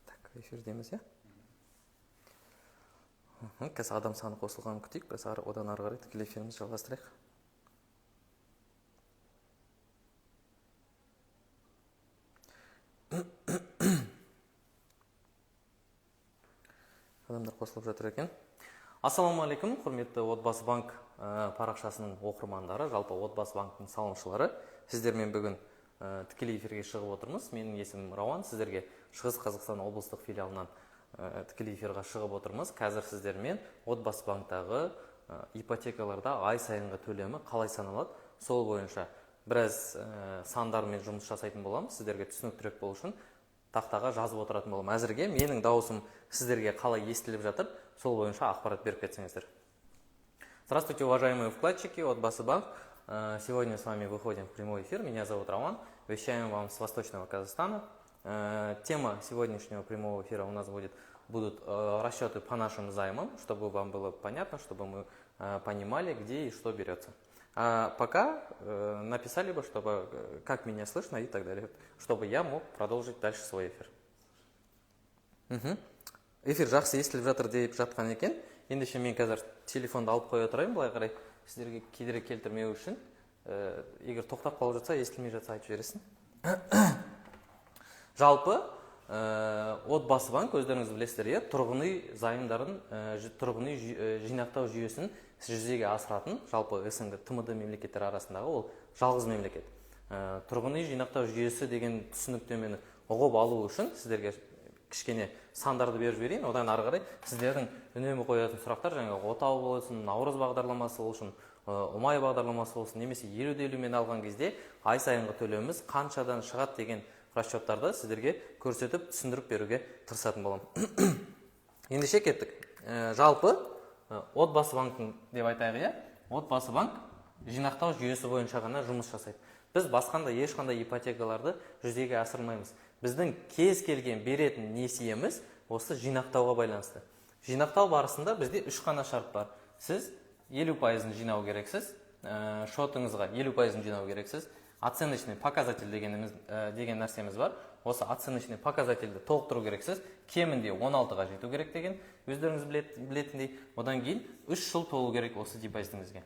Так, эфирдеміз, иә? Қазір адам саны қосылғанын күтейік, біз одан ары қарай тікелей эфирімізді жалғастырайық. Адамдар қосылып жатыр екен. Ассалаумағалейкум, құрметті Отбасы банк парақшасының оқырмандары, жалпы Отбасы банктың салымшылары. Сіздермен бүгін тікелей эфирге шығып отырмыз. Менің есімім Рауан, сіздерге Шығыс Қазақстан облыстық филиалынан тікелей эфирға шығып отырмыз. Қазір сіздермен Отбасы банктағы ипотекаларда ай сайынғы төлемі қалай саналады, сол бойынша біраз сандармен жұмыс жасайтын боламыз. Сіздерге түсініктірек болу үшін тақтаға жазып отыратын боламын. Әзірге менің дауысым сіздерге қалай естіліп жатыр, сол бойынша ақпарат беріп кетсеңіздер. Здравствуйте, уважаемые вкладчики, Отбасы банк. Сегодня с вами выходим в прямой эфир. Меня зовут Роман. Вещаем вам с Восточного Казахстана. Тема сегодняшнего прямого эфира у нас будут расчеты по нашим займам, чтобы вам было понятно, чтобы мы понимали, где и что берется. А пока написали бы, чтобы как меня слышно и так далее, чтобы я мог продолжить дальше свой эфир. Эфир жақсы естіліп жатыр деп жатқан екен. Ендеше мен қазір телефонды алып қоя тұрайын, былай қарай сіздерге кедергі келтірмеу үшін. Егер тоқтап қалып жатса, естілмей жатса айтып жібересің. Жалпы Отбасы банк, өздеріңіз білесіздер, тұрғын үй займдарын, тұрғын үй жинақтау жүйесін жүзеге асыратын, жалпы СНГ ТМД мемлекеттер арасындағы ол жалғыз мемлекет. Тұрғын үй жинақтау жүйесі деген түсініктемені ұғып алу үшін сіздерге кішкене сандарды беріп жіберейін. Одан ары қарай сіздердің үнемі қоятын сұрақтар, жаңағы отау болсын, наурыз бағдарламасы болсын, ұмай бағдарламасы болсын, немесе 50-50-мен алған кезде ай сайынғы төлеміміз қаншадан шығады деген расчеттарды сіздерге көрсетіп, түсіндіріп беруге тырысатын боламын. Ендеше кеттік. Жалпы Отбасы банктың деп айтайық, иә? Отбасы банк жинақтау жүйесі бойынша ғана жұмыс жасайды. Біз басқанда ешқандай ипотекаларды жүзеге асырмаймыз. Біздің кез келген беретін несиеміз осы жинақтауға байланысты. Жинақтау барысында бізде 3 қана шарт бар. Сіз 50% жинау керексіз, шотыңызға 50% жинау керексіз. Оценочный показатель деген нәрсеміз бар. Осы оценочный показательді толықтыру керексіз. Кемінде 16-ға жету керек деген өздеріңіз білетіндей. Одан кейін 3 жыл толу керек осы депозитіңізге.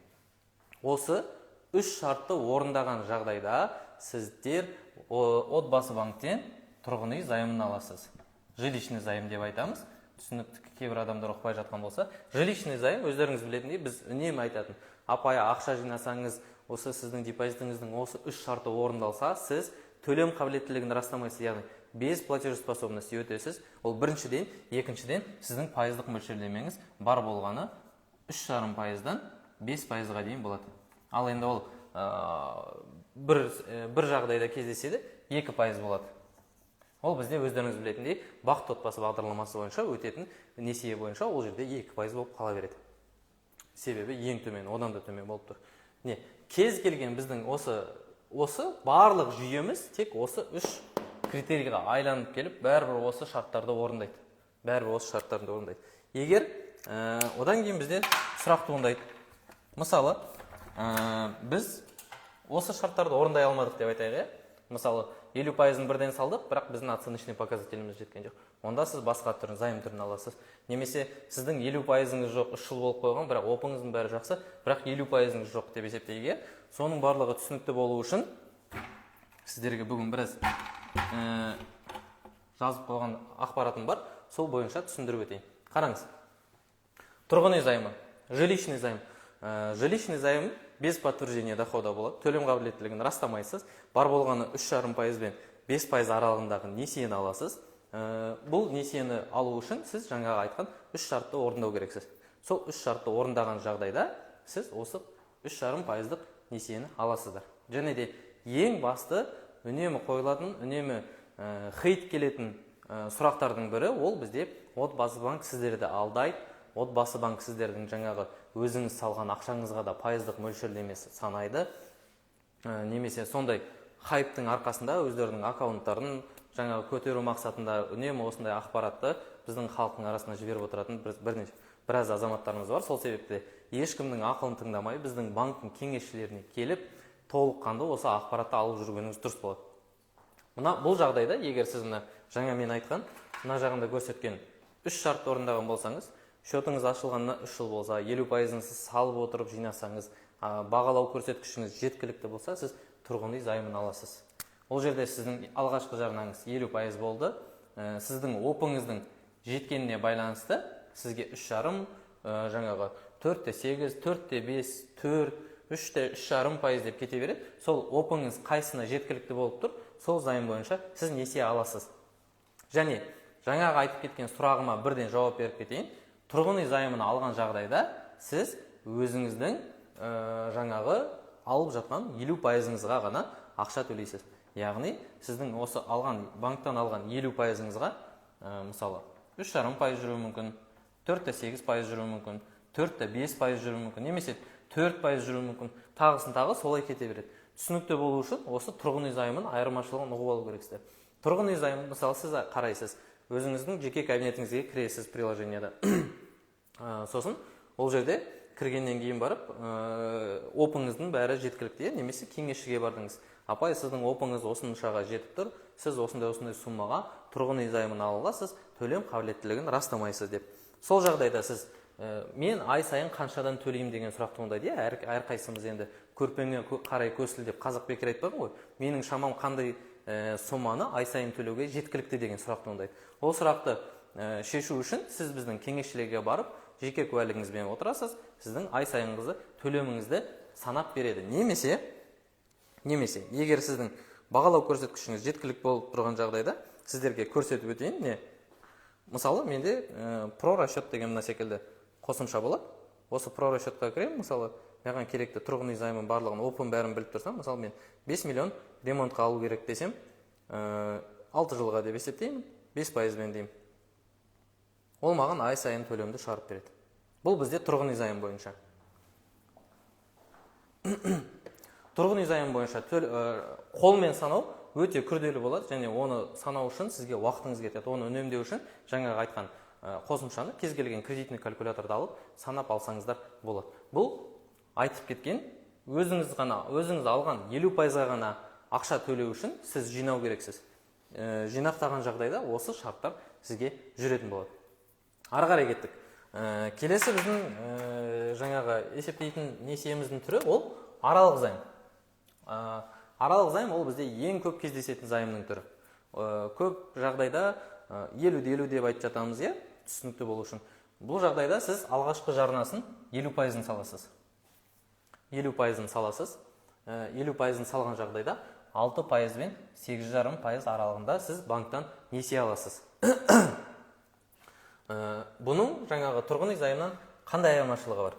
Осы 3 шартты орындаған жағдайда сіздер Отбасы банктен тұрғын үй займын аласыз. Жилищный займ деп айтамыз. Түсінікті кейбір адамдар ұқпай жатқан болса, жилищный займ өздеріңіз білетіндей біз үнемі айтатын. Апай ақша жинасаңыз, осы сіздің депозитіңіздің осы 3 шарты орындалса, сіз төлем қабілеттілігін растамайсыз, яғни без платежеспособности өтесіз. Ол біріншіден, екіншіден сіздің пайыздық мөлшерлемеңіз бар болғаны 3,5%-дан 5%-ға дейін болады. Ал енді ол бір жағдайда кездеседі, 2% болады. Ол бізде өздеріңіз білетіндей бақыт отбасы бағдарламасы бойынша өтетін несие бойынша ол жерде 2% болып қала береді. Себебі ең төмен, одан да төмен болып тұр. Кез келген біздің осы барлық жүйеміз тек осы 3 критерийға айланып келіп, бәрібір осы шарттарды орындайды. Егер одан кейін бізде сұрақ туындайды. Мысалы, біз осы шарттарды орындай алмадық деп айтайық, мысалы 50%-ын бірден салдық, бірақ біздің оценочный показателіміз жеткен жоқ. Онда сіз басқа түрін, займ түрін аласыз. Немесе сіздің 50%-ыңыз жоқ, 3 жыл болып қойған, бірақ опыңыздың бәрі жақсы, бірақ 50%-ыңыз жоқ деп есептейік. Соның барлығы түсінікті болу үшін сіздерге бүгін біраз жазып қойған ақпаратым бар, сол бойынша түсіндіріп өтейін. Қараңыз. Тұрғын үй займы, жилищный займ. Жилищный займ без подтверждения дохода болады. Төлем қабілеттілігін растамайсыз. Бар болғаны 3,5% бен 5% аралығындағы несиені аласыз. Бұл несиені алу үшін сіз жаңағы айтқан 3 шартты орындау керексіз. Сол 3 шартты орындаған жағдайда сіз осы 3,5%-дық несиені аласыздар. Және де ең басты үнемі қойылатын, үнемі хейт келетін сұрақтардың бірі ол бізде Отбасы банк сіздерді алдайды. Отбасы банк сіздердің жаңағы өзіңіз салған ақшаңызға да пайыздық мөлшерлемесі санайды. Немесе сондай хайптың арқасында өздерінің аккаунттарын жаңағы көтеру мақсатында үнемі осындай ақпаратты біздің халықтың арасына жіберіп отыратын біраз азаматтарымыз бар. Сол себепті ешкімнің ақылын тыңдамай біздің банктың кеңесшілеріне келіп толыққанды осы ақпаратты алып жүргеніңіз дұрыс болады. Бұл жағдайда егер сіз жаңа мен айтқан мына жағында көрсеткен 3 шартты орындаған болсаңыз, шотыңыз ашылғанына 3 жыл болса, 50%-ын сіз салып отырып жинасаңыз, бағалау көрсеткішіңіз жеткілікті болса, сіз тұрғын үй займын аласыз. Ол жерде сіздің алғашқы жарнаңыз 50% болды. Сіздің опыңыздың жеткеніне байланысты сізге 3,5, жаңағы 4,8, 4,5, 4, 3,5% деп кете береді. Сол опыңыз қайсына жеткілікті болып тұр, сол займ бойынша сіз несие аласыз. Және жаңағы айтып кеткен сұрағыма бірден жауап беріп кетейін. Тұрғын үй займын алған жағдайда сіз өзіңіздің жаңағы алып жатқан 50%-ыңызға ғана ақша төлейсіз. Яғни сіздің осы банктан алған 50%-ыңызға мысалы 3,5% жүруі мүмкін, 4,8% жүруі мүмкін, 4,5% жүруі мүмкін, немесе 4% жүруі мүмкін, тағысын тағы солай кете береді. Түсінікті болу үшін осы тұрғын үй займын айырмашылығын ұғып алу керексіздер. Тұрғын үй займын мысалы сіз қарайсыз, өзіңіздің жеке кабинетіңізге кіресіз приложенияда. Сосын ол жерде кіргеннен кейін барып, опыңыздың бәрі жеткілікті, немесе кеңесшіге бардыңыз. Апай, сіздің опыңыз осыншаға жетіп тұр, сіз осындай суммаға тұрғын үй займын алуға сіз төлем қабілеттілігін растамайсыз деп. Сол жағдайда сіз мен ай сайын қаншадан төлеймін деген сұрақ туындайды. Әрқайсымыз енді көрпеңе қарай көсіл деп қазақ бекер айтпаған ғой. Менің шамам қандай соманы ай сайын төлеуге жеткілікті деген сұрақ туындайды. Ол сұрақты шешу үшін сіз біздің кеңесшілерге барып, жеке куәлігіңізбен отырасыз, сіздің ай сайынғы төлеміңізді санап береді. Немесе, егер сіздің бағалау көрсеткішіңіз жеткілікті болып тұрған жағдайда, сіздерге көрсетіп өтейін. Мысалы, менде прорасчет деген мына секілді қосымша болады. Осы прорасчетқа кіремін, мысалы, маған керекті тұрғын үй займын барлығын, опын бәрін біліп тұрсам, мысалы, мен 5 миллион ремонтқа алу керек десем, 6 жылға деп есептеймін, 5%-мен деймін. Ол маған ай сайын төлемді шығарып береді. Бұл бізде тұрғын үй займы бойынша. Тұрғын үй займы бойынша қолмен санау өте күрделі болады, және оны санау үшін сізге уақытыңыз кетеді. Оны үнемдеу үшін жаңағы айтқан қосымшаны кез келген кредитный калькуляторды алып санап алсаңыздар болады. Бұл айтып кеткен өзіңіз алған 50%-ға ғана ақша төлеу үшін сіз жинау керексіз. Жинақтаған жағдайда осы шарттар сізге жүретін болады. Ары қарай кеттік. Келесі біздің жаңағы есептейтін несиеміздің түрі ол аралық займ. Аралық займ ол бізде ең көп кездесетін займның түрі. Көп жағдайда 50-50 деп айтып жатамыз, түсінікті болу үшін. Бұл жағдайда сіз алғашқы жарнасын 50%-ын саласыз. 50%-ын саласыз. 50%-ын салған жағдайда 6% бен 8,5% аралығында сіз банктан несие аласыз. Бұның жаңағы тұрғын үй займынан қандай айырмашылығы бар?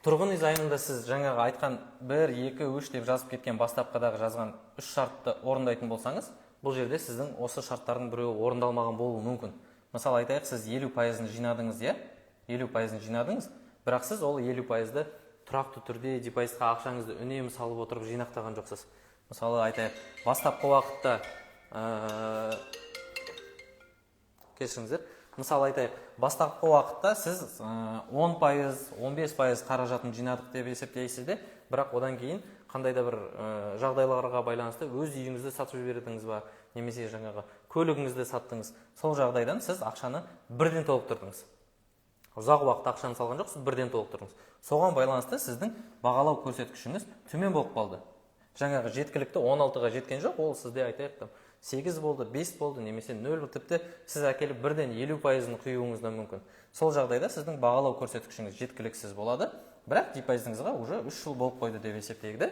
Тұрғын үй займында сіз жаңағы айтқан 1, 2, 3 деп жазып кеткен бастапқыдағы жазған 3 шартты орындайтын болсаңыз, бұл жерде сіздің осы шарттардың біреуі орындалмаған болуы мүмкін. Мысалы айтайық, сіз 50%-ын жинадыңыз, 50%-ын жинадыңыз, бірақ сіз ол 50%-ды тұрақты түрде депозитқа ақшаңызды үнемі салып отырып жинақтаған жоқсыз. Мысалы айтайық, бастапқы уақытта кешіріңіздер. Мысалы айтайық, бастапқы уақытта сіз 10%, 15% қаражатын жинадық деп есептейсіз де, бірақ одан кейін қандай да бір жағдайларға байланысты өз үйіңізді сатып жібердіңіз ба, немесе жаңағы көлігіңізді саттыңыз. Сол жағдайдан сіз ақшаны бірден толықтырдыңыз. Ұзақ уақыт ақшаны салған жоқсыз, бірден толықтырдыңыз. Соған байланысты сіздің бағалау көрсеткішіңіз төмен болып қалды. Жаңағы жеткілікті 16-ға жеткен жоқ, ол сізде айтайық 8 болды, 5 болды, немесе 0, тіпті сіз әкеліп бірден 50%-ын құюыңыз да мүмкін. Сол жағдайда сіздің бағалау көрсеткішіңіз жеткіліксіз болады, бірақ депозитіңізге уже 3 жыл болып қойды деп есептейді.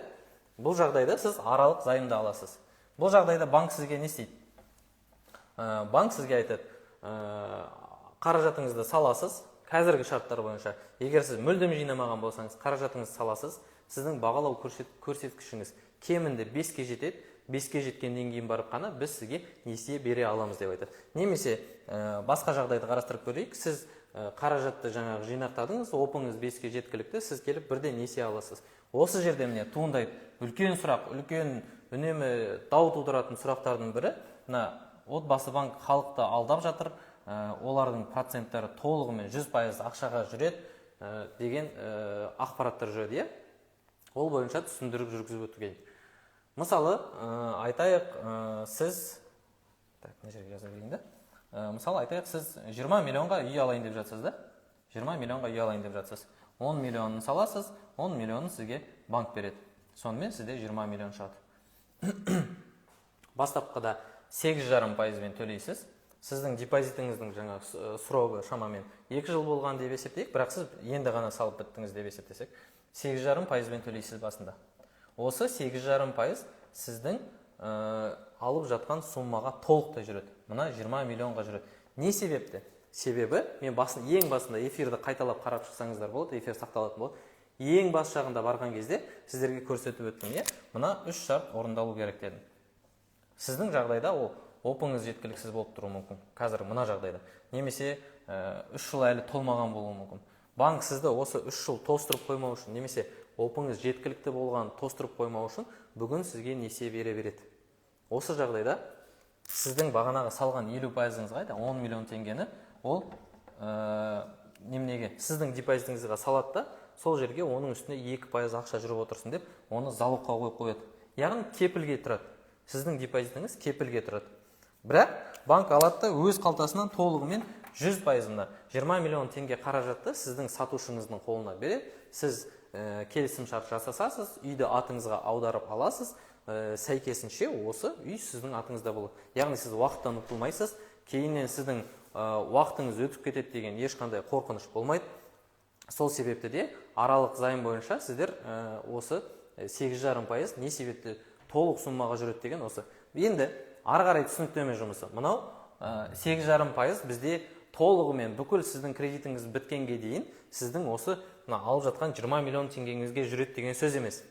Бұл жағдайда сіз аралық займды аласыз. Бұл жағдайда банк сізге не істейді? Банк сізге айтады, қаражатыңызды саласыз, қазіргі шарттар бойынша. Егер сіз мүлдем жинамаған болсаңыз, қаражатыңызды саласыз, сіздің бағалау көрсеткішіңіз кемінде 5-ке жетеді. 5-ке жеткеннен кейін барып қана біз сізге несие бере аламыз деп айтады. Немесе басқа жағдайды қарастырып көрейік. Сіз қаражатты жаңағы жинақтадыңыз, опыңыз 5-ке жеткілікті, сіз келіп бірден несие аласыз. Осы жерде міне туындайды үлкен сұрақ, үлкен үнемі дау тудыратын сұрақтардың бірі, мына отбасы банк халықты алдап жатыр, олардың проценттері толығымен 100% ақшаға жүреді деген ақпараттар жүреді. Ол бойынша түсіндіріп жүргізіп өткен. Мысалы, айтайық, сіз, так, мына жерге жаза берейін да. Мысалы, айтайық, сіз 20 миллионға үй алайын деп жатсыз да. 20 миллионға үй алайын деп жатсыз. 10 миллионын саласыз, 10 миллионын сізге банк береді. Сонымен сізде 20 миллион шығады. Бастапқыда 8,5% төлейсіз. Сіздің депозитіңіздің жаңа срогы шамамен 2 жыл болған деп есептейік, бірақ сіз енді ғана салып біттіңіз деп есептесек, 8,5% төлейсіз басында. Осы 8,5% сіздің алып жатқан суммаға толықтай жүреді. Мына 20 миллионға жүреді. Не себепті? Себебі, мен ең басында эфирді қайталап қарап шықсаңыздар болады, эфир сақталатын болады. Ең бас жағында барған кезде сіздерге көрсетіп өттім, мына 3 шарт орындалу керек дедім. Сіздің жағдайда ол опыңыз жеткіліксіз болып тұруы мүмкін. Қазір мына жағдайда. Немесе 3 жыл әлі толмаған болуы мүмкін. Банк сізді осы 3 жыл тостырып қоймау үшін, немесе опыңыз жеткілікті болған тостырып қоймау үшін бүгін сізге несие бере береді. Осы жағдайда сіздің бағанағы салған 50%-іңіз қайда? 10 миллион теңгені ол неменеге сіздің депозитіңізге салады да, сол жерге оның үстіне 2% ақша жүріп отырсын деп, оны залогқа қойып қояды. Яғни кепілге тұрады. Сіздің депозитіңіз кепілге тұрады. Бірақ банк алады да өз қалтасынан толығымен 100%-ына 20 миллион теңге қаражатты сіздің сатушыңыздың қолына береді. Сіз келісім шарт жасасасыз, үйді атыңызға аударып аласыз, сәйкесінше осы үй сіздің атыңызда болады. Яғни сіз уақыттан ұтылмайсыз, кейіннен сіздің уақытыңыз өтіп кетеді деген ешқандай қорқыныш болмайды. Сол себепті де аралық займ бойынша сіздер осы 8,5% не себепті толық суммаға жүреді деген осы. Енді ары қарай түсініктеме жұмысы. Мынау 8,5% бізде толығымен бүкіл сіздің кредитіңіз біткенге дейін сіздің осы алып жатқан 20 миллион теңгеңізге жүреді деген сөз емес.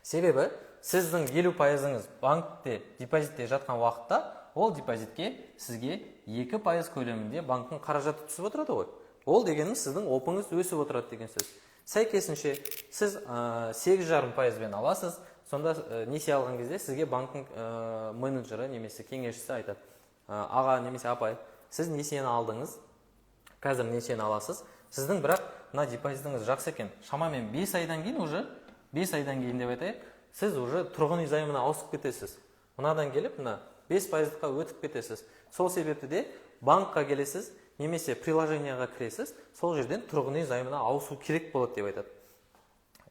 Себебі сіздің 50%-іңіз банкте депозитте жатқан уақытта ол депозитке сізге 2% көлемінде банктың қаражаты түсіп отырады ғой. Ол дегеніміз сіздің опыңыз өсіп отырады деген сөз. Сәйкесінше сіз 8,5%-бен аласыз, сонда несие алған кезде сізге банктың менеджері немесе кеңесшісі айтады: аға немесе апай, сіз несиені алдыңыз, қазір несиені аласыз, сіздің бірақ мына депозитіңіз жақсы екен, шамамен 5 айдан кейін уже, 5 айдан кейін деп айтайық, сіз уже тұрғын үй займына ауысып кетесіз. Мынадан келіп, мына 5%-қа өтіп кетесіз. Сол себепті де банкқа келесіз, немесе приложенияға кіресіз, сол жерден тұрғын үй займына ауысу керек болады деп айтады.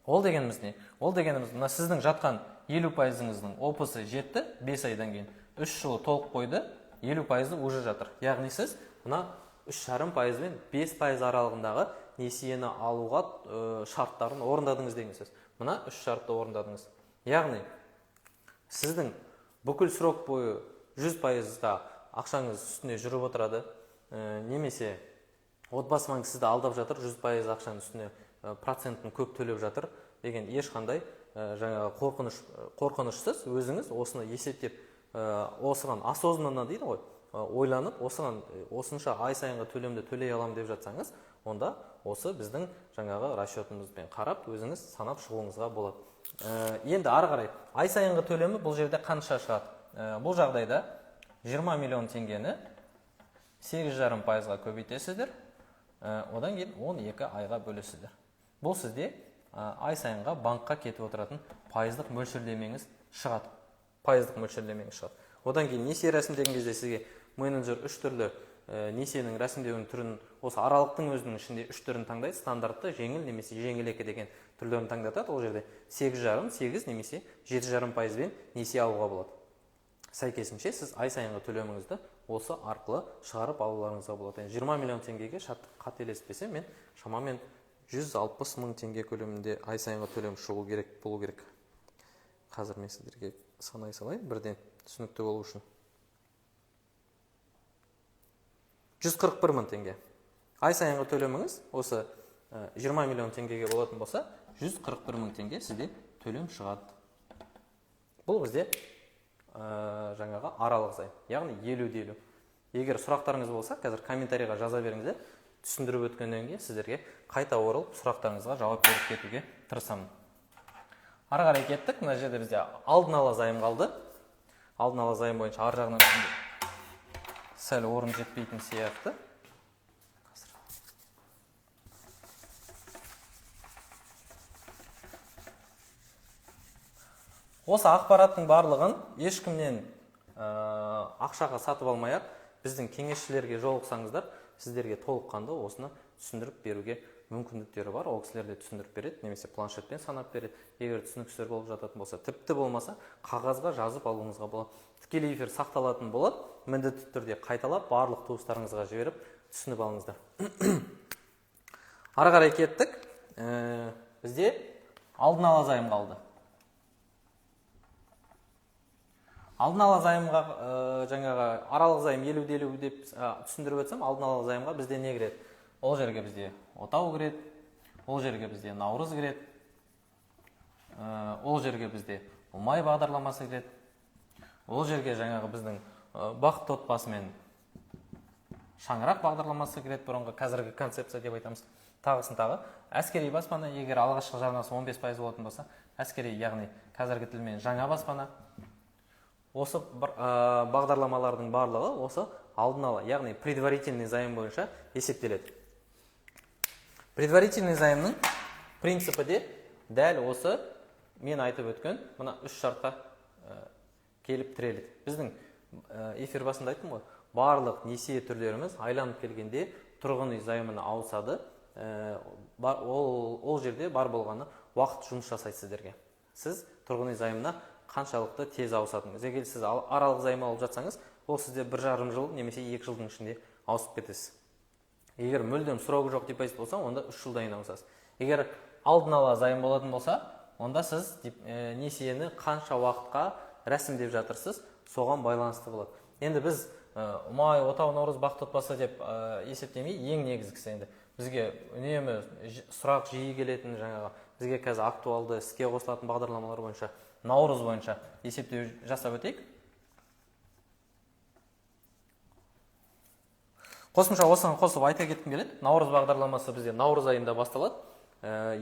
Ол дегеніміз не? Ол дегеніміз, мына сіздің жатқан 50%-іңіздің опысы жетті 5 айдан кейін. 3 жылы толық қойды, 50%-ы уже жатыр. Яғни сіз мына 3,5% мен 5% аралығындағы несиені алуға шарттарын орындадыңыз деген сөз. Мына 3 шартты орындадыңыз. Яғни сіздің бүкіл срок бойы 100%-ға ақшаңыз үстіне жүріп отырады, немесе отбасы банкі сізді алдап жатыр, 100% ақшаның үстіне процентін көп төлеп жатыр деген ешқандай жаңағы қорқынышсыз өзіңіз осыны есептеп, осыған осознанно дейді ғой, ойланып, осынша ай сайынғы төлемді төлей алам деп жатсаңыз, онда осы біздің жаңағы расчетымызбен қарап, өзіңіз санап шығуыңызға болады. Енді ары қарай ай сайынғы төлемі бұл жерде қанша шығады? Бұл жағдайда 20 миллион теңгені 8,5%-ға көбейтесіздер, одан кейін 12 айға бөлесіздер. Бұл сізде ай сайынға банкқа кетіп отыратын пайыздық мөлшерлемеңіз шығады. Одан кейін несие рәсімдеген кезде сізге менеджер 3 түрлі несиенің рәсімдеуінің түрін, осы аралықтың өзінің ішінде 3 түрін таңдайды: стандартты, жеңіл немесе жеңіл екі деген түрлерін таңдатады. Ол жерде 8,5%, 8 немесе 7,5%-бен несие алуға болады. Сәйкесінше сіз ай сайынғы төлеміңізді осы арқылы шығарып алуларыңызға болады. 20 миллион теңгеге қателеспесем, мен шамамен 160 мың теңге көлемінде ай сайынғы төлем шығу керек, болу керек. Қазір мен сіздерге санай салайын, бірден түсінікті болу үшін. 141 мың теңге. Ай сайынғы төлеміңіз осы 20 миллион теңгеге болатын болса, 141 мың теңге сізде төлем шығады. Бұл бізде жаңағы аралық займ, яғни 50-50. Егер сұрақтарыңыз болса, қазір комментарийға жаза беріңіздер. Түсіндіріп өткеннен кейін сіздерге қайта оралып сұрақтарыңызға жауап беріп кетуге тырысамын. Ары қарай кеттік. Мына жерде бізде алдын ала займ қалды. Алдын ала займ бойынша ар жағынан сәл орын жетпейтін сияқты. Осы ақпараттың барлығын ешкімнен ақшаға сатып алмай ақ біздің кеңесшілерге жолықсаңыздар, сіздерге толыққанды осыны түсіндіріп беруге мүмкіндіктері бар. Ол кісілер де түсіндіріп береді, немесе планшетпен санап береді. Егер түсініксіздер болып жататын болса, тіпті болмаса қағазға жазып алуыңызға болады. Тікелей эфир сақталатын болады, міндетті түрде қайталап барлық туыстарыңызға жіберіп түсініп алыңыздар. Ары қарай кеттік. Бізде алдын ала зайым қалды. Алдын ала зайымға, жаңағы аралық зайым 50-50 деп түсіндіріп өтсем, алдын ала зайымға бізде не кіреді? Ол жерге бізде отау кіреді, ол жерге бізде наурыз кіреді, ол жерге бізде ұмай бағдарламасы кіреді, ол жерге жаңағы біздің бақытты отбасы мен шаңырақ бағдарламасы кіреді, бұрынғы қазіргі концепция деп айтамыз. Тағысын тағы. Әскери баспана, егер алғашқы жарнасы 15% болатын болса, әскери, яғни қазіргі тілмен жаңа баспана. Осы бағдарламалардың барлығы осы алдын ала, яғни предварительный зайым бойынша есептеледі. Предварительный займның принципі де дәл осы мен айтып өткен мына 3 шартқа келіп тіреледі. Біздің эфир басында айттым ғой, барлық несие түрлеріміз айланып келгенде тұрғын үй займына ауысады. Ол жерде бар болғаны уақыт жұмыс жасайды сіздерге. Сіз тұрғын үй займына қаншалықты тез ауысатыныңыз. Егер сіз аралық займ алып жатсаңыз, ол сізде 1,5 жыл немесе 2 жылдың ішінде ауысып кетесіз. Егер мүлдем срогі жоқ депозит болса, онда 3 жылдан ауысасыз. Егер алдын ала займ болатын болса, онда сіз несиені қанша уақытқа рәсімдеп жатырсыз, соған байланысты болады. Енді біз ұмай, отау, наурыз, бақытты отбасы деп есептемей, ең негізгісі енді бізге үнемі сұрақ жиі келетін, жаңағы бізге қазір актуалды іске қосылатын бағдарламалар бойынша, наурыз бойынша есептеу жасап өтейік. Қосымша осыған қосып айта кеткім келеді. Наурыз бағдарламасы бізде наурыз айында басталады.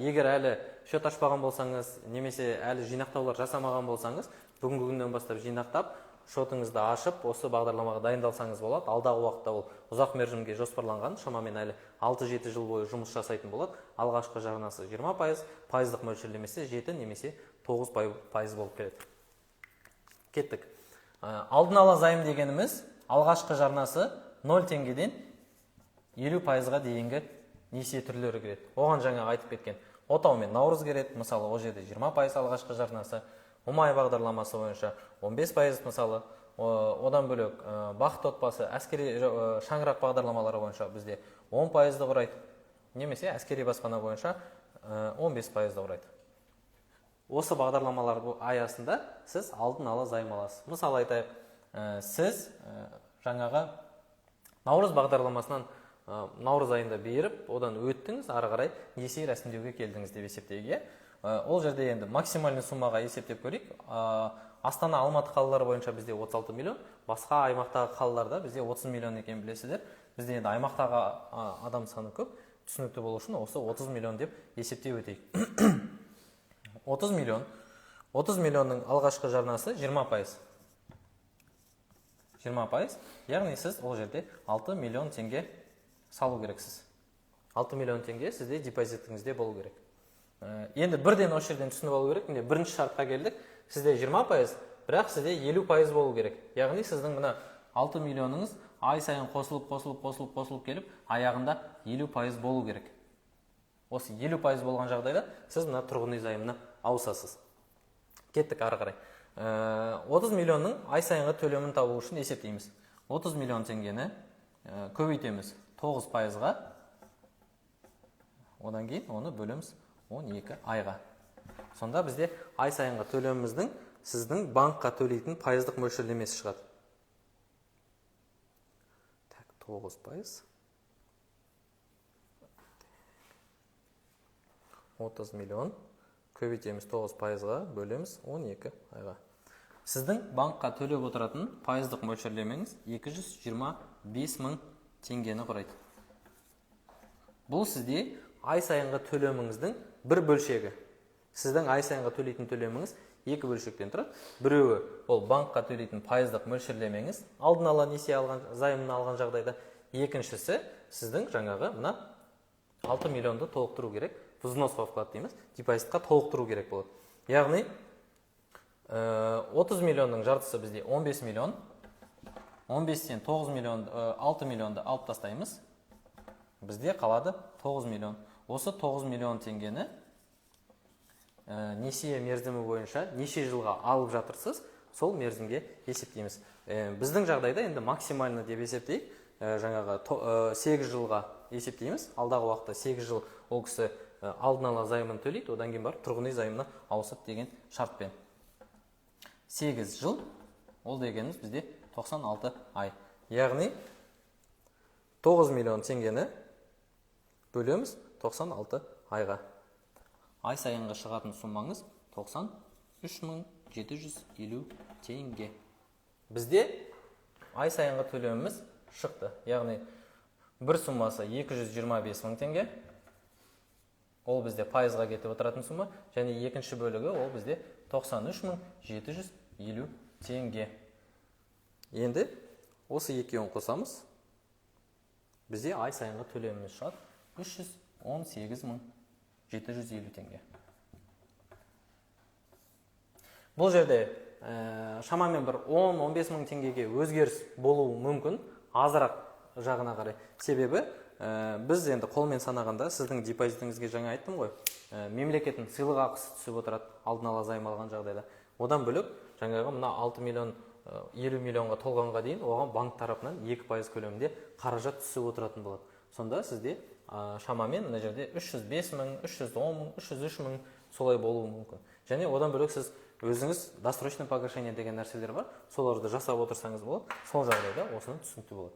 Егер әлі шот ашпаған болсаңыз, немесе әлі жинақтаулар жасамаған болсаңыз, бүгінгі күннен бастап жинақтап, шотыңызды ашып, осы бағдарламаға дайындалсаңыз болады. Алдағы уақытта ол ұзақ мерзімге жоспарланған, шамамен әлі 6-7 жыл бойы жұмыс жасайтын болады. Алғашқы жарнасы 20%, пайыздық мөлшерлемесі 7 немесе 9% болып келеді. Кеттік. Алдын ала зайым дегеніміз, алғашқы жарнасы 0 теңгеден 50%-ға дейінгі несие түрлері кіреді. Оған жаңа айтып кеткен отау мен наурыз кіреді. Мысалы, ол жерде 20% алғашқы жарнасы, ұмай бағдарламасы бойынша 15% мысалы, одан бөлек бақытты отбасы, әскери шаңырақ бағдарламалары бойынша бізде 10%-ды құрайды, немесе әскери баспана бойынша 15%-ды құрайды. Осы бағдарламалар аясында сіз алдын ала займ аласыз. Мысалы айтайық, сіз жаңағы наурыз бағдарламасынан наурыз айында беріп, одан өттіңіз, ары қарай несие рәсімдеуге келдіңіз деп есептейік. Ол жерде енді максимальный суммаға есептеп көрейік. Астана, Алматы қалалары бойынша бізде 36 миллион, басқа аймақтағы қалаларда бізде 30 миллион екен білесіздер. Бізде енді аймақтағы адам саны көп, түсінікті болу үшін осы 30 миллион деп есептеп өтейік. 30 миллионның алғашқы жарнасы 20%. 20%, яғни сіз ол жерде 6 миллион теңге салу керексіз. 6 миллион теңге сізде депозитіңізде болу керек. Енді бірден осы жерден түсініп алу керек. Бірінші шартқа келдік. Сізде 20%, бірақ сізде 50% болу керек. Яғни сіздің мына 6 миллионыңыз ай сайын қосылып келіп, аяғында 50% болу керек. Осы 50% болған жағдайда сіз мына тұрғын үй займына ауысасыз. Кеттік ары қарай. 30 миллионның ай сайынғы төлемін табу үшін есептейміз. 30 миллион теңгені көбейтеміз 9%-ға. Одан кейін оны бөлеміз 12 айға. Сонда бізде ай сайынғы төлеміміздің сіздің банкқа төлейтін пайыздық мөлшерлемесі шығады. 9%. 30 миллион көбейтеміз 9%-ға, бөлеміз 12 айға. Сіздің банкқа төлеп отыратын пайыздық мөлшерлемеңіз 225 мың теңгені құрайды. Бұл сізде ай сайынғы төлеміңіздің бір бөлшегі. Сіздің ай сайынғы төлейтін төлеміңіз екі бөлшектен тұрады. Біреуі ол банкқа төлейтін пайыздық мөлшерлемеңіз, алдын ала несие алған, займын алған жағдайда. Екіншісі сіздің жаңағы мына 6 миллионды толықтыру керек. Взнос во вклад дейміз, депозитқа толықтыру керек болады. Яғни 30 миллионның жартысы бізде 15 миллион. 15-тен 9 миллион, 6 миллионды алып тастаймыз. Бізде қалады 9 миллион. Осы 9 миллион теңгені несие мерзімі бойынша неше жылға алып жатырсыз, сол мерзімге есептейміз. Біздің жағдайда енді максимальны деп есептейік. Жаңағы 8 жылға есептейміз. Алдағы уақытта 8 жыл ол кісі алдын ала займын төлейді, одан кейін барып тұрғын үй займына ауысып деген шартпен. 8 жыл, ол дегеніміз бізде 96 ай. Яғни 9 миллион теңгені бөлеміз 96 айға. Ай сайынғы шығатын суммаңыз 93.750 теңге. Бізде ай сайынғы төлеміміз шықты. Яғни бір суммасы 225 мың теңге. Ол бізде пайызға кетіп отыратын сумма. Және екінші бөлігі ол бізде 93.750 теңге. Енді осы екеуін қосамыз. Бізде ай сайынғы төлеміміз шығады 318.750 теңге. Бұл жерде шамамен бір 10-15 мың теңгеге өзгеріс болуы мүмкін, азырақ жағына қарай. Себебі біз енді қолмен санағанда сіздің депозитіңізге жаңа айттым ғой, мемлекеттің сыйлық ақысы түсіп отырады, алдын ала займ алған жағдайда. Одан бөлек жаңағы мына 6 миллион 50 миллионға толғанға дейін оған банк тарапынан 2% көлемінде қаражат түсіп отыратын болады. Сонда сізде шамамен мына жерде 305 мың, 310 мың, 303 мың солай болуы мүмкін. Және одан бөлек сіз өзіңіз досрочное погашение деген нәрселер бар, соларды жасап отырсаңыз болады, сол жағдайда осыны түсінікті болады.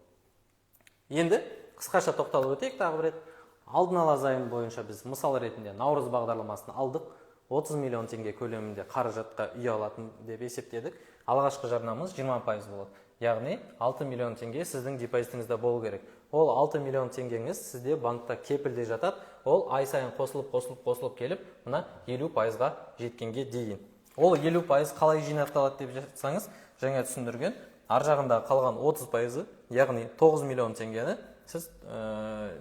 Енді қысқаша тоқталып өтейік тағы бір рет. Алдын ала займ бойынша біз мысал ретінде наурыз бағдарламасын алдық. 30 миллион теңге көлемінде қаражатқа үй алатын деп есептедік. Алғашқы жарнамыз 20% болады. Яғни 6 миллион теңге сіздің депозитіңізде болу керек. Ол 6 миллион теңгеңіз сізде банкта кепілде жатады. Ол ай сайын қосылып келіп, мына 50%-ға жеткенге дейін. Ол 50% қалай жинақталады деп жатсаңыз, жаңа түсіндірген, ар жағында қалған 30%, яғни 9 миллион теңгені сіз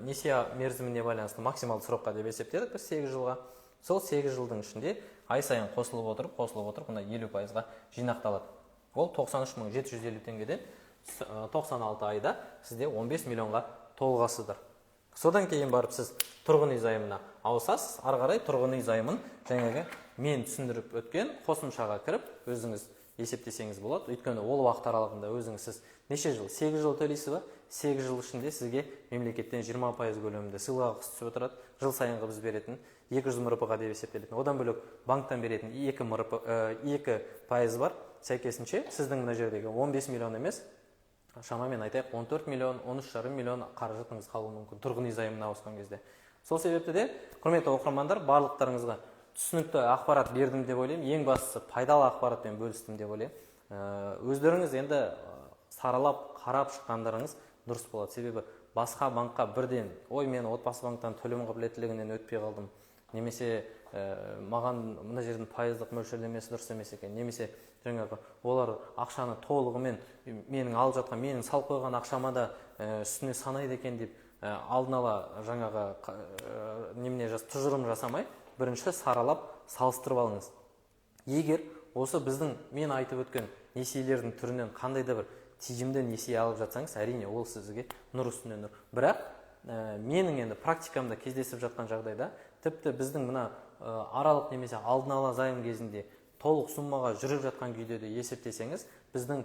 несие мерзіміне байланысты максималды срокқа деп есептедік біз 8 жылға. Сол 8 жылдың ішінде ай сайын қосылып отырып, мына 50%-ға жинақталады. Ол 93.750 теңгеден 96 айда сізде 15 миллионға толғасыдыр. Содан кейін барып сіз тұрғын үй займына ауысасыз. Ары қарай тұрғын үй займын жаңағы мен түсіндіріп өткен қосымшаға кіріп, өзіңіз есептесеңіз болады. Өйткені ол уақыт аралығында өзіңіз сіз неше жыл, 8 жыл төлейсіз ба? 8 жыл ішінде сізге мемлекеттен 20% көлемінде сыйлық ақысы түсіп отырады. Жыл сайынғы біз беретін 200 МРП-ға деп есептелетін. Одан бөлек банктан беретін 2% бар. Сәйкесінше сіздің мына жердегі 15 миллион емес, шамамен айтайық 14 миллион, 13,5 миллион қаражатыңыз қалуы мүмкін тұрғын үй займына ауысқан кезде. Сол себепті де, құрметті оқырмандар, барлықтарыңызға түсінікті ақпарат бердім деп ойлаймын. Ең бастысы пайдалы ақпаратпен бөлістім деп ойлаймын. Өздеріңіз енді саралап, қарап шыққандарыңыз дұрыс болады. Себебі басқа банкқа бірден, ой, мен отбасы банктан төлем қабілеттілігінен өтпей қалдым. Немесе маған мына жердің пайыздық мөлшерлемесі дұрыс емес екен. Немесе жаңағы олар ақшаны толығымен менің алып жатқан, менің салып қойған ақшама да үстіне санайды екен деп алдын ала жаңағы тұжырым жасамай, бірінші саралап салыстырып алыңыз. Егер осы біздің мен айтып өткен несиелердің түрінен қандай да бір тиімді несие алып жатсаңыз, әрине ол сізге нұр үстіне нұр. Бірақ менің енді практикамда кездесіп жатқан жағдайда тіпті біздің мына аралық немесе алдын ала займ кезінде толық суммаға жүріп жатқан күйде де есептесеңіз, біздің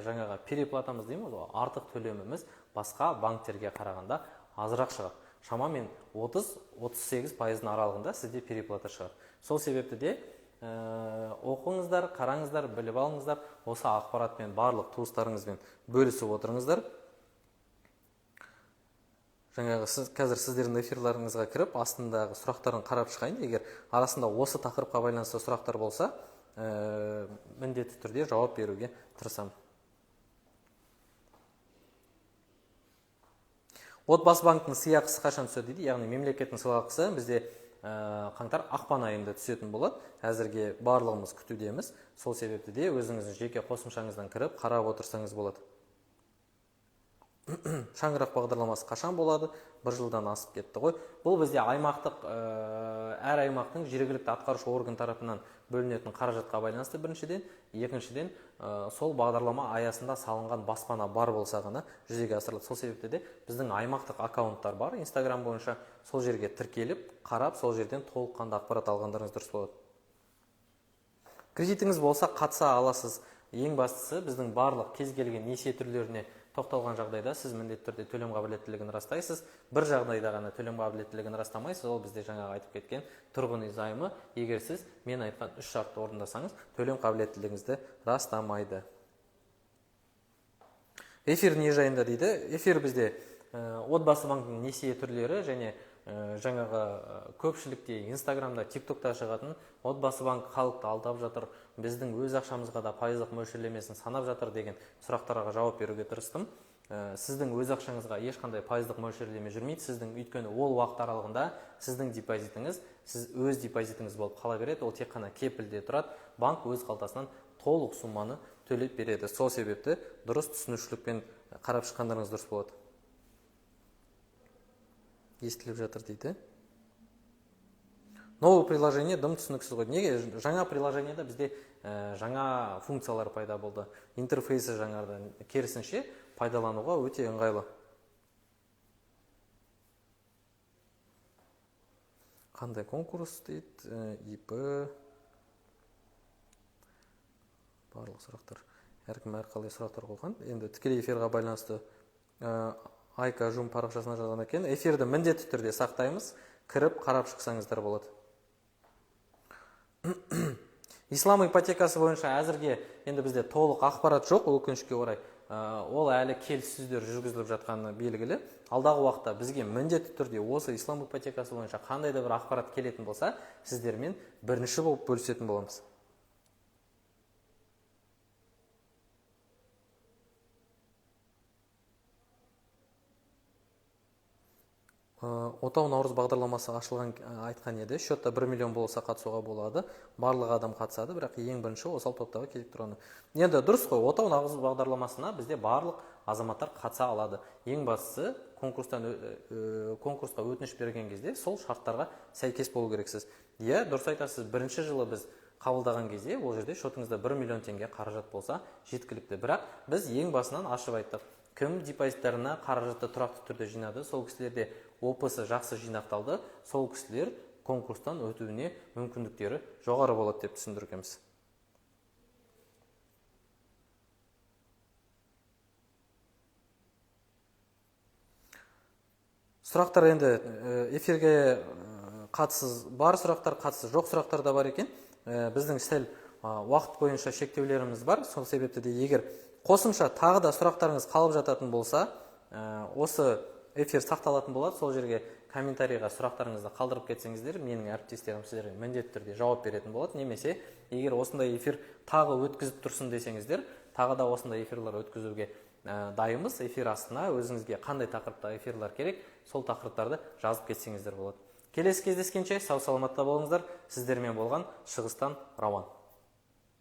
жаңағы переплатамыз дейміз, артық төлеміміз басқа банктерге қарағанда азырақ шығады. Шамамен 30-38% аралығында сізде переплата шығады. Сол себепті де оқыңыздар, қараңыздар, біліп алыңыздар, осы ақпаратпен барлық туыстарыңызбен бөлісіп отырыңыздар. Жаңағы қазір сіздердің эфирларыңызға кіріп, астындағы сұрақтарын қарап шығайын. Егер арасында осы тақырыпқа байланысты сұрақтар болса, міндетті түрде жауап беруге тырысамын. Отбасы банктың сыйақысы қашан түседі дейді, яғни мемлекеттің сыйақысы бізде қаңтар ақпан айында түсетін болады. Әзірге барлығымыз күтудеміз. Сол себепті де өзіңіздің жеке қосымшаңыздан кіріп қарап отырсаңыз болады. шаңырақ бағдарламасы қашан болады? 1 жылдан асып кетті ғой. Бұл бізде аймақтық, әр аймақтың жергілікті атқарушы орган тарапынан бөлінетін қаражатқа байланысты біріншіден, екіншіден, сол бағдарлама аясында салынған баспана бар болса ғана жүзеге асырылады. Сол себепті де біздің аймақтық аккаунттар бар, Instagram бойынша, сол жерге тіркеліп, қарап, сол жерден толыққанды ақпарат алғандарыңыз дұрыс болады. Кредитіңіз болса қатыса аласыз. Ең бастысы біздің барлық кез келген несие түрлеріне тоқталған жағдайда сіз міндетті түрде төлем қабілеттілігін растайсыз. Бір жағдайда ғана төлем қабілеттілігін растамайсыз, ол бізде жаңағы айтып кеткен тұрғын үй займы. Егер сіз мен айтқан 3 шартты орындасаңыз, төлем қабілеттілігіңізді растамайды. Эфир не жайында дейді? Эфир бізде отбасы банкінің несие түрлері және жаңағы көпшілікте Инстаграмда, ТикТокта шығатын отбасы банк халықты алдап жатыр, біздің өз ақшамызға да пайыздық мөлшерлемесін санап жатыр деген сұрақтарға жауап беруге тырыстым. Сіздің өз ақшаңызға ешқандай пайыздық мөлшерлеме жүрмейді. Сіздің өйткені ол уақыт аралығында сіздің депозитіңіз, сіз өз депозитіңіз болып қала береді. Ол тек қана кепілде тұрады. Банк өз қалтасынан толық сумманы төлеп береді. Сол себепті дұрыс түсінушілікпен қарап шыққандарыңыз дұрыс болады. Естіліп жатыр дейді. Новое приложение дым түсініксіз ғой. Неге? Жаңа приложениеда бізде жаңа функциялар пайда болды. Интерфейсі жаңарды. Керісінше пайдалануға өте ыңғайлы. Қандай конкурс дейді? ИП. Барлық сұрақтар. Әркім әрқалай сұрақтар қойған. Енді тікелей эфирға байланысты Айка Жум парақшасына жазған екен. Эфирді міндетті түрде сақтаймыз. Кіріп, қарап шықсаңыздар болады. Ислам ипотекасы бойынша әзірге енді бізде толық ақпарат жоқ, өкінішке орай. Ол әлі келіссөздер жүргізіліп жатқаны белгілі. Алдағы уақытта бізге міндетті түрде осы ислам ипотекасы бойынша қандай да бір ақпарат келетін болса, сіздермен бірінші болып бөлісетін боламыз. Отау наурыз бағдарламасы ашылған айтқан еді. Счетта 1 миллион болса қатысуға болады. Барлық адам қатысады, бірақ ең бірінші осал топтағы кезек тұрғаны. Енді дұрыс қой, отау наурыз бағдарламасына бізде барлық азаматтар қатыса алады. Ең бастысы конкурсқа өтініш берген кезде сол шарттарға сәйкес болу керексіз. Иә, дұрыс айтасыз. Бірінші жылы біз қабылдаған кезде ол жерде шотыңызда 1 миллион теңге қаражат болса жеткілікті. Бірақ біз ең басынан ашып айттық. Кім депозиттарына қаражатты тұрақты түрде жинады, сол кісілерде опысы жақсы жинақталды, сол кісілер конкурстан өтуіне мүмкіндіктері жоғары болады деп түсіндіргенбіз. Сұрақтар енді эфирге қатысыз бар сұрақтар, қатысыз жоқ сұрақтар да бар екен. Біздің сәл уақыт бойынша шектеулеріміз бар. Сол себепті де егер қосымша тағы да сұрақтарыңыз қалып жататын болса, осы эфир сақталатын болады. Сол жерге комментарийға сұрақтарыңызды қалдырып кетсеңіздер, менің әріптестерім сіздерге міндетті түрде жауап беретін болады. Немесе егер осындай эфир тағы өткізіп тұрсын десеңіздер, тағы да осындай эфирлер өткізуге дайынбыз. Эфир астына өзіңізге қандай тақырыпта эфирлер керек, сол тақырыптарды жазып кетсеңіздер болады. Келесі кездескенше сау саламатта болыңыздар. Сіздермен болған Шығыстан Рауан.